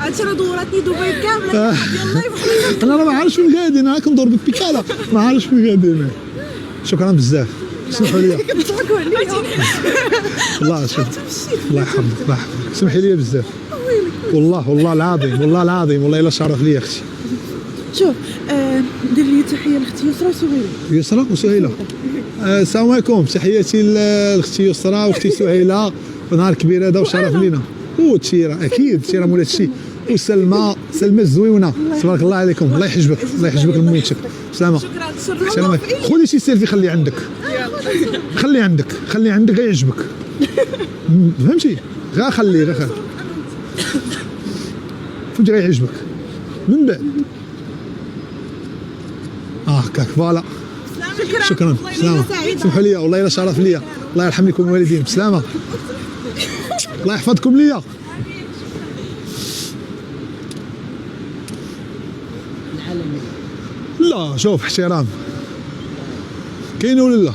عرفتي راه دوراتني دبي كامله ديال اللايف. انا راه ما عارفش فين قاعدين، انا كندور بالبيكاله ما عارفش فين قاعدين. شكرا بزاف، سمحوا لي. كتضحكوا عليا الله شوف، الله يحفظك الله يحفظك، سمحي لي بزاف والله العظيم والله الا شرف لي اختي. شوف دير لي تحيه لاختي يسرا وسهيله. يسرا وسهيله. السلام عليكم، تحياتي لاختي يسرا واختي سهيله، ونهار كبير هذا وشرف لينا. وتشيره اكيد تشيره مولات الشي، وسلمى الزويونه، تبارك الله عليكم، الله يحجبك لميتك. سلامه. شكرا. خذي شي سيلفي خليه عندك. خليه عندك غيعجبك. فهمتي؟ غير خليه فهمتي غيعجبك من بعد. هكاك فوالا. شكرا. سلامة. سمحوا لي والله الا شرف ليا، الله يرحم لكم الوالدين. بسلامة. الله يحفظكم ليا. لا شوف احترام كاين ولا لا؟